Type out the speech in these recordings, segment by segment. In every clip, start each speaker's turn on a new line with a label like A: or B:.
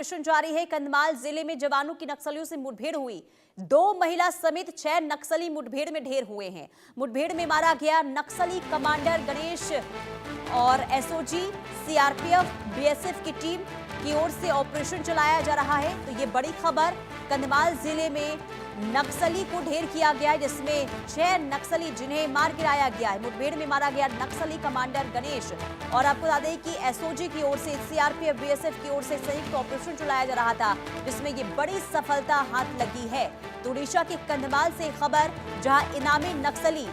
A: Operation जारी है। कंधमाल जिले में जवानों की नक्सलियों से मुठभेड़ हुई। 2 महिला समेत 6 नक्सली मुठभेड़ में ढेर हुए हैं। मुठभेड़ में मारा गया नक्सली कमांडर गणेश और एसओजी, सीआरपीएफ, बीएसएफ की टीम की ओर से ऑपरेशन चलाया जा रहा है। तो ये बड़ी खबर, कंधमाल जिले में नक्सली को ढेर किया गया है, जिसमें 6 नक्सली जिन्हें मार गिराया गया है। मुठभेड़ में मारा गया नक्सली कमांडर गणेश। और आपको बता दें कि एसओजी की ओर से, सीआरपीएफ, बीएसएफ की ओर से संयुक्त ऑपरेशन चलाया जा रहा था, जिसमें ये बड़ी सफलता हाथ लगी है। तो उड़ीसा के कंधमाल से खबर, जहां इनामी नक्सली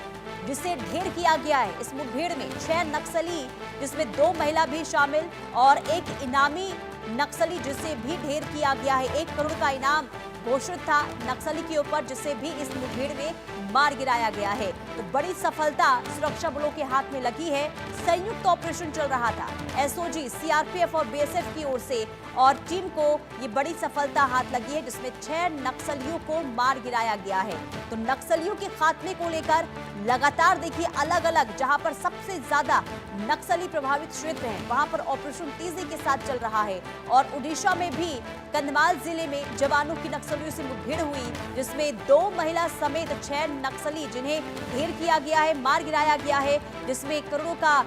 A: जिसे ढेर किया गया है, इस मुठभेड़ में 6 नक्सली जिसमें 2 महिला भी शामिल और एक इनामी नक्सली जिसे भी ढेर किया गया है। 1 करोड़ का इनाम घोषित था नक्सली के ऊपर, जिसे भी इस मुठभेड़ में मार गिराया गया है। तो बड़ी सफलता सुरक्षा बलों के हाथ में लगी है। संयुक्त ऑपरेशन चल रहा था एसओजी, सीआरपीएफ और बीएसएफ की ओर से, और टीम को ये बड़ी सफलता हाथ लगी है, जिसमें 6 नक्सलियों को मार गिराया गया है। तो नक्सलियों के खात्मे को लेकर लगातार देखिए अलग अलग जहां पर सबसे ज्यादा नक्सली प्रभावित क्षेत्र हैं, वहां पर ऑपरेशन तेजी के साथ चल रहा है। और उड़ीसा में भी कंधमाल जिले में जवानों की नक्सलियों से मुठभेड़ हुई, जिसमें 2 महिला समेत 6 नक्सली जिन्हें ढेर किया गया है, मार गिराया गया है, जिसमें 1 करोड़ का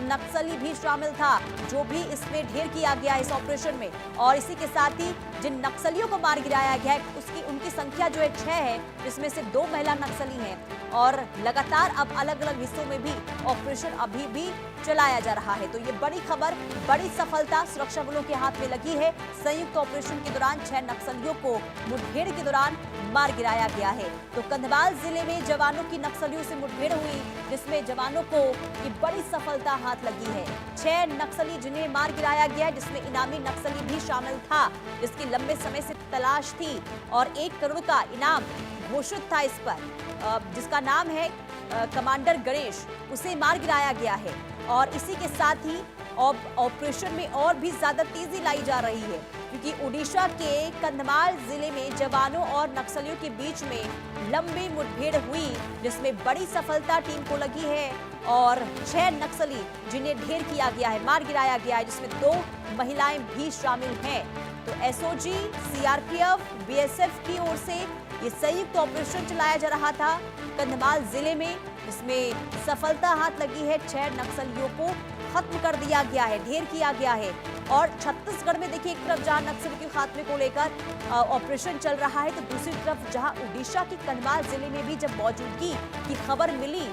A: नक्सली भी शामिल था, जो भी इसमें ढेर किया गया इस ऑपरेशन में। और इसी के साथ ही जिन नक्सलियों को मार गिराया गया है उनकी संख्या जो है 6 है, जिसमें से 2 महिला नक्सली हैं। और लगातार अब अलग अलग हिस्सों में भी ऑपरेशन अभी भी चलाया जा रहा है। तो ये बड़ी खबर, बड़ी सफलता सुरक्षा बलों के हाथ में लगी है। संयुक्त ऑपरेशन के दौरान 6 नक्सलियों को मुठभेड़ के दौरान मार गिराया गया है। तो कंधमाल जिले में जवानों की नक्सलियों से मुठभेड़ हुई, जिसमें जवानों को ये बड़ी सफलता हाथ लगी है। 6 नक्सली जिन्हें मार गिराया गया, जिसमें इनामी नक्सली भी शामिल था, जिसकी लंबे समय से तलाश थी, और 1 करोड़ का इनाम घोषित था इस पर, जिसका नाम है कमांडर गणेश, उसे मार गिराया गया है। और इसी के साथ ही ऑपरेशन में और भी ज्यादा तेजी लाई जा रही है, क्योंकि उड़ीसा के कंधमाल जिले में जवानों और नक्सलियों के बीच में लंबी मुठभेड़ हुई, जिसमें बड़ी सफलता टीम को लगी है। और 6 नक्सली जिन्हें ढेर किया गया है, मार गिराया गया है, जिसमें 2 महिलाएं भी शामिल हैं। तो एसओजी, सीआरपीएफ, बीएसएफ की ओर से ये संयुक्त ऑपरेशन चलाया जा रहा था कंधमाल जिले में, इसमें सफलता हाथ लगी है। 6 नक्सलियों को खत्म कर दिया गया है, ढेर किया गया है। और छत्तीसगढ़ में देखिए, एक तरफ जहां नक्सल के खात्मे को लेकर ऑपरेशन चल रहा है, तो दूसरी तरफ जहां उड़ीसा के कंधमाल जिले में भी जब मौजूदगी की खबर मिली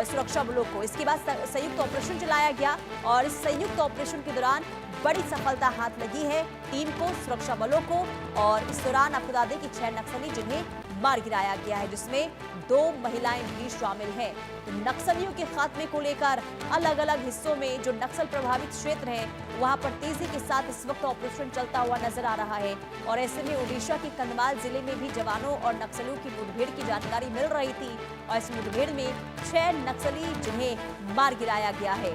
A: सुरक्षा बलों को, इसके बाद संयुक्त ऑपरेशन चलाया गया। और इस संयुक्त ऑपरेशन के दौरान बड़ी सफलता हाथ लगी है टीम को, सुरक्षा बलों को। और इस दौरान आपको बता दें कि 6 नक्सली जिन्हें मार गिराया गया है, जिसमें 2 महिलाएं भी शामिल हैं। तो नक्सलियों के खात्मे को लेकर अलग अलग हिस्सों में जो नक्सल प्रभावित क्षेत्र हैं, वहां पर तेजी के साथ इस वक्त ऑपरेशन चलता हुआ नजर आ रहा है। और ऐसे में उड़ीसा के कंधमाल जिले में भी जवानों और नक्सलियों की मुठभेड़ की जानकारी मिल रही थी, और इस मुठभेड़ में 6 नक्सली जिन्हें मार गिराया गया है।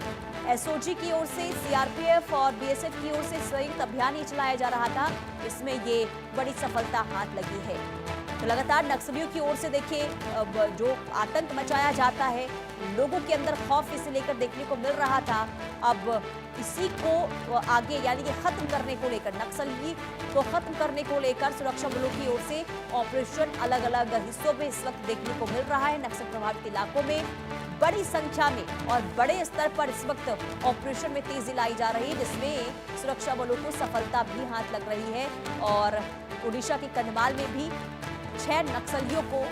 A: एसओजी की ओर से, सीआरपीएफ और बीएसएफ की ओर से संयुक्त अभियान ही चलाया जा रहा था, इसमें ये बड़ी सफलता हाथ लगी है। तो लगातार नक्सलियों की ओर से देखिए जो आतंक मचाया जाता है, लोगों के अंदर खौफ इसे लेकर देखने को मिल रहा था। अब इसी को आगे यानी कि खत्म करने को लेकर, नक्सली को खत्म करने को लेकर सुरक्षा बलों की ओर से ऑपरेशन अलग अलग हिस्सों में इस वक्त देखने को मिल रहा है। नक्सल प्रभावित इलाकों में बड़ी संख्या में और बड़े स्तर पर इस वक्त ऑपरेशन में तेजी लाई जा रही है, जिसमें सुरक्षा बलों को सफलता भी हाथ लग रही है। और उड़ीसा के कंधमाल में भी 6 नक्सलियों को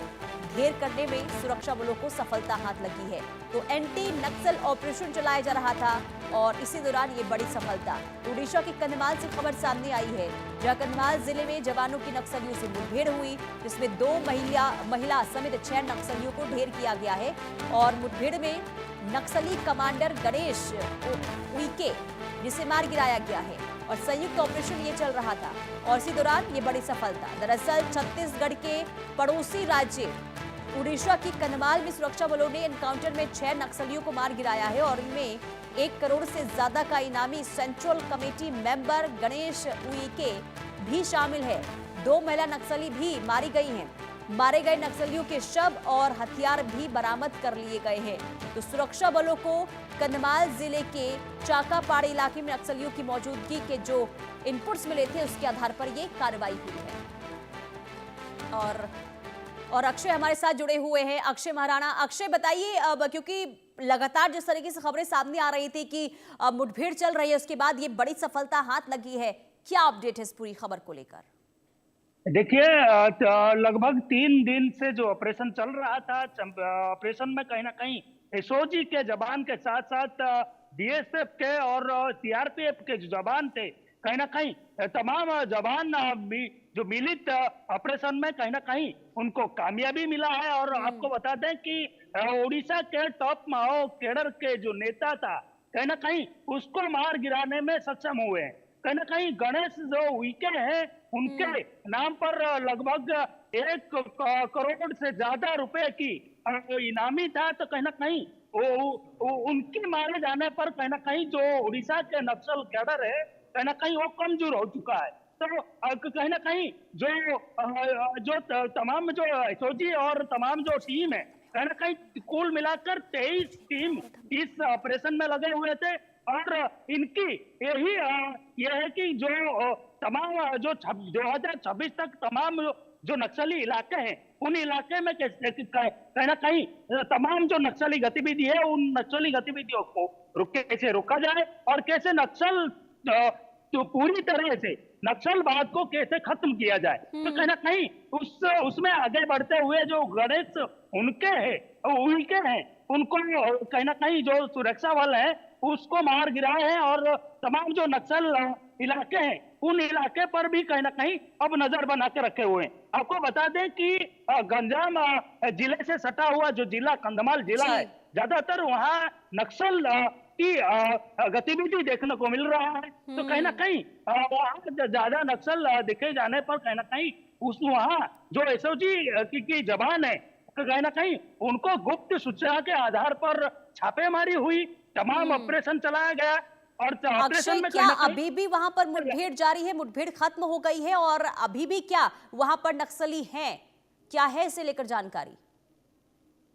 A: ढेर करने में सुरक्षा बलों को सफलता हाथ लगी है। तो एंटी नक्सल ऑपरेशन चलाया जा रहा था, और इसी दौरान ये बड़ी सफलता उड़ीसा के कंधमाल से खबर सामने आई है, जहां कंधमाल जिले में जवानों की नक्सलियों से मुठभेड़ हुई, जिसमें 2 महिला समेत 6 नक्सलियों को ढेर किया गया है। और मुठभेड़ में नक्सली कमांडर गणेश उइके जिसे मार गिराया गया है, और संयुक्त ऑपरेशन ये चल रहा था। और इसी दौरान ये बड़ी सफलता, दरअसल छत्तीसगढ़ के पड़ोसी राज्य उड़ीसा की कंधमाल में सुरक्षा बलों ने एनकाउंटर में 6 नक्सलियों को मार गिराया है, और इनमें 1 करोड़ से ज्यादा का इनामी central committee member Ganesh Uikey भी शामिल है। 2 महिला नक्सली भी मारी गई हैं। मारे गए नक्सलियों के शव और हथियार भी बरामद कर लिए गए हैं। तो सुरक्षा बलों को कंधमाल जिले के चाकापाड़ी इलाके में नक्सलियों की मौजूदगी के जो इनपुट्स मिले थे उसके आधार पर ये कार्रवाई हुई है। और अक्षय हमारे साथ जुड़े हुए हैं। अक्षय महाराणा, अक्षय बताइए, अब क्योंकि लगातार जिस तरीके से खबरें सामने आ रही थी कि मुठभेड़ चल रही है, उसके बाद ये बड़ी सफलता हाथ लगी है, क्या अपडेट है इस पूरी खबर को लेकर?
B: देखिए, लगभग 3 दिन से जो ऑपरेशन चल रहा था, ऑपरेशन में कहीं ना कहीं एसओजी के जवान के साथ साथ बीएसएफ के और सीआरपीएफ के जो जवान थे, कहीं ना कहीं तमाम जवान जो मिलित ऑपरेशन में कहीं ना कहीं उनको कामयाबी मिला है। और आपको बता दें कि उड़ीसा के टॉप माओ कैडर के जो नेता था, कहीं ना कहीं उसको मार गिराने में सक्षम हुए हैं। कहीं ना कहीं गणेश जो उइके हैं, उनके नाम पर लगभग 1 करोड़ से ज्यादा रुपए की इनामी था। तो कहीं ना कहीं उनके मारे जाने पर कहीं ना कहीं जो उड़ीसा के नक्सल कैडर है, कहीं ना कहीं वो कमजोर हो चुका है। तो कहीं ना कहीं जो तमाम जो एसओजी और तमाम जो टीम है, कहीं ना कहीं कुल मिलाकर 23 टीम इस ऑपरेशन में लगे हुए थे। और इनकी यही ये है कि जो तमाम जो 2026 तक तमाम जो नक्सली इलाके हैं, उन इलाके में कहीं ना कहीं तमाम जो नक्सली गतिविधि है, उन नक्सली गतिविधियों को कैसे रोका जाए और कैसे नक्सल तो पूरी तरह से नक्सलवाद को कैसे खत्म किया जाए। तो कहीं ना कहीं उसमें आगे बढ़ते हुए जो गणेश उनके हैं उनको कहीं ना कहीं जो सुरक्षा बल है उसको मार गिराए हैं। और तमाम जो नक्सल इलाके हैं, उन इलाके पर भी कहीं ना कहीं अब नजर बना के रखे हुए हैं। आपको बता दें कि गंजाम जिले से सटा हुआ जो जिला कंधमाल जिला है, ज्यादातर वहाँ नक्सल की गतिविधि देखने को मिल रहा है। तो कहीं ना कहीं वहाँ ज्यादा नक्सल दिखे जाने पर कहीं ना कहीं वहाँ जो एसओजी की जवान है, कहीं ना कहीं उनको गुप्त सूचना के आधार पर छापेमारी हुई, तमाम ऑपरेशन चलाया गया। और
A: अक्षय, क्या अभी भी वहां पर मुठभेड़ जारी है? मुठभेड़ खत्म हो गई है और अभी भी क्या वहां पर नक्सली हैं? क्या है इसे लेकर जानकारी?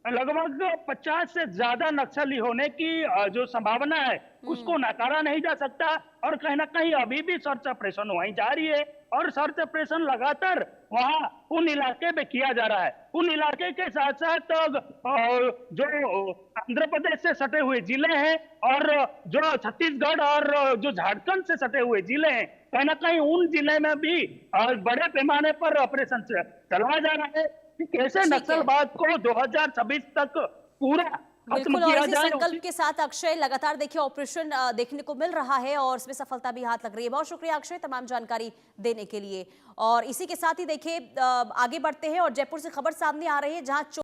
B: लगभग 50 से ज्यादा नक्सली होने की जो संभावना है उसको नकारा नहीं जा सकता। और कहीं ना कहीं अभी भी सर्च ऑपरेशन वहीं जारी है और सर्च ऑपरेशन लगातार वहां उन इलाके में किया जा रहा है। उन इलाके के साथ साथ जो आंध्र प्रदेश से सटे हुए जिले हैं और जो छत्तीसगढ़ और जो झारखंड से सटे हुए जिले हैं, कहीं ना कहीं उन जिले में भी बड़े पैमाने पर ऑपरेशन चलाया जा रहा है कि कैसे नक्सलवाद को 2026 तक पूरा खत्म
A: बिल्कुल। और
B: किया
A: इसी
B: जाए।
A: संकल्प के साथ अक्षय लगातार देखिए ऑपरेशन देखने को मिल रहा है और इसमें सफलता भी हाथ लग रही है। बहुत शुक्रिया अक्षय तमाम जानकारी देने के लिए। और इसी के साथ ही देखिए आगे बढ़ते हैं और जयपुर से खबर सामने आ रही है, जहां